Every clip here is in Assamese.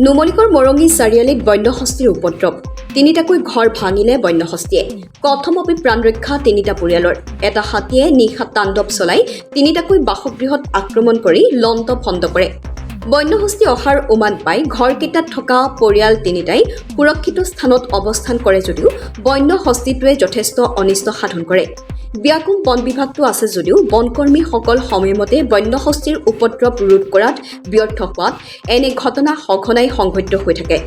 নুমলীগড় মৰঙী চাৰিআলিত বন্যহস্তীৰ উপদ্ৰৱ তিনিটাকৈ ঘৰ ভাঙিলে বন্যহস্তীয়ে কথমপি প্ৰাণ ৰক্ষা তিনিটা পৰিয়ালৰ এটা হাতীয়ে নিশা তাণ্ডৱ চলাই তিনিটাকৈ বাসগৃহত আক্ৰমণ কৰি লন্ত ভণ্ড কৰে বন্যহস্তী অহাৰ উমান পাই ঘৰকেইটাত থকা পৰিয়াল তিনিটাই সুৰক্ষিত স্থানত অৱস্থান কৰে যদিও বন্যহস্তীটোৱে যথেষ্ট অনিষ্ট সাধন কৰে ব্যাকুম বন বিভাগটো আছে যদিও বনকৰ্মীসকল সময়মতে বন্যহস্তীৰ উপদ্ৰৱ ৰোধ কৰাত ব্যৰ্থ হোৱাত এনে ঘটনা সঘনাই সংঘটিত হৈ থাকে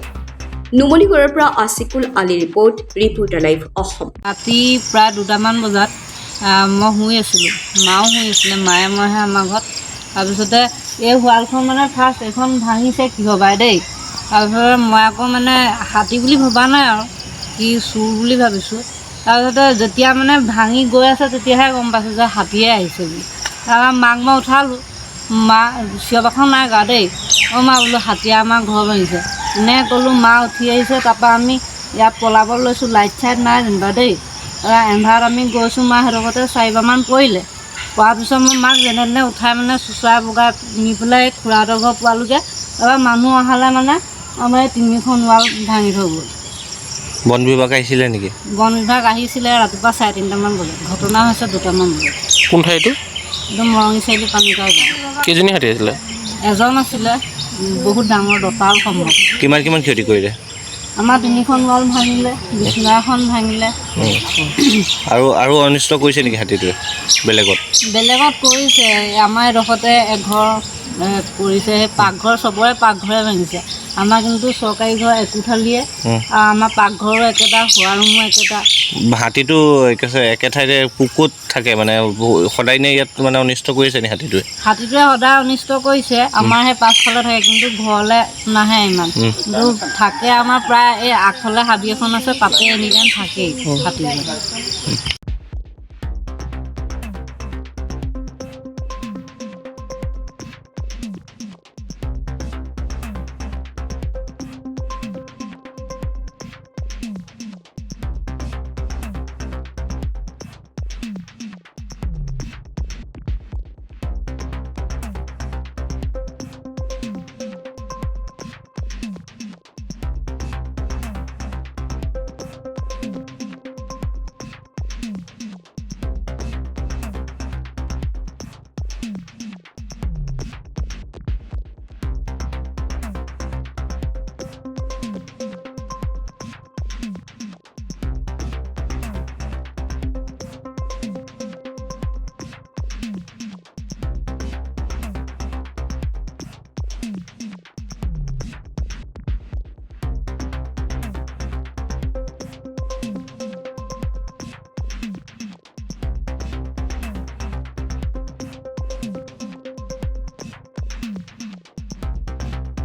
নুমলীগড়ৰ পৰা আছিকুল আলী ৰিপৰ্টাৰ লাইভ অসম ৰাতি প্ৰায় 2টামান বজাত মই শুই আছিলোঁ মাও শুই আছিলে মায়ে মইহে আমাৰ ঘৰত তাৰপিছতে এই ৱালখন মানে ফাৰ্ষ্ট এখন ভাঙিছে কিহবাই দেই তাৰপিছতে মই আকৌ মানে হাতী বুলি ভবা নাই আৰু কি চুৰ বুলি ভাবিছোঁ তাৰপিছতে যেতিয়া মানে ভাঙি গৈ আছে তেতিয়াহে গম পাইছোঁ যে হাতীয়ে আহিছে বুলি তাৰপৰা মাক মই উঠালোঁ মা চিঞৰ বাখৰ নাই গা দেই অঁ মা বোলো হাতীয়ে আমাৰ ঘৰ ভাঙিছে এনে ক'লোঁ মা উঠি আহিছে তাৰপৰা আমি ইয়াত পলাব লৈছোঁ লাইট চাইট নাই যেনিবা দেই এন্ধাৰত আমি গৈছোঁ মা সিহঁততে 4বাৰমান পৰিলে পোৱাৰ পিছত মই মাক যেনে তেনে উঠাই মানে চুচৰাই বগাই নি পেলাই খুৰাহঁতৰ ঘৰ পোৱালোগৈ তাৰপৰা মানুহ অহালে মানে আমাৰ এই 3খন ৱাল ভাঙি থৈ গ'ল বন বিভাগ আহিছিলে নেকি বন বিভাগ আহিছিলে ৰাতিপুৱা 3:30মান বজাত ঘটনা হৈছে 2টামান বজাত কোন ঠাইটো একদম মৰঙী চাৰিআলি পানীগাঁও গাঁও কেইজনী হাতী আছিলে এজন আছিলে বহুত ডাঙৰ দঁতাল সম্ভৱ কিমান ক্ষতি কৰিলে আমাৰ 3খন ৱাল ভাঙিলে বিচনা এখন ভাঙিলে আৰু অনিষ্ট কৰিছে নেকি হাতীটোৱে বেলেগত কৰিছে আমাৰ এডোখৰতে এঘৰ কৰিছে সেই পাকঘৰ চবৰে পাকঘৰে ভাঙিছে আমাৰ কিন্তু চৰকাৰী ঘৰ একোঠালিয়ে আমাৰ পাকঘৰো একেটা শোৱা ৰুমো একেটা হাতীটো একে ঠাইতে পুকুত থাকে মানে সদায় নে ইয়াত মানে অনিষ্ট কৰিছে নি হাতীটোৱে সদায় অনিষ্ট কৰিছে আমাৰ সেই পাছফালে থাকে কিন্তু ঘৰলৈ নাহে ইমান কিন্তু থাকে আমাৰ প্ৰায় এই আগফালে হাবি এখন আছে তাতে এনি টাইম থাকেই হাতীটো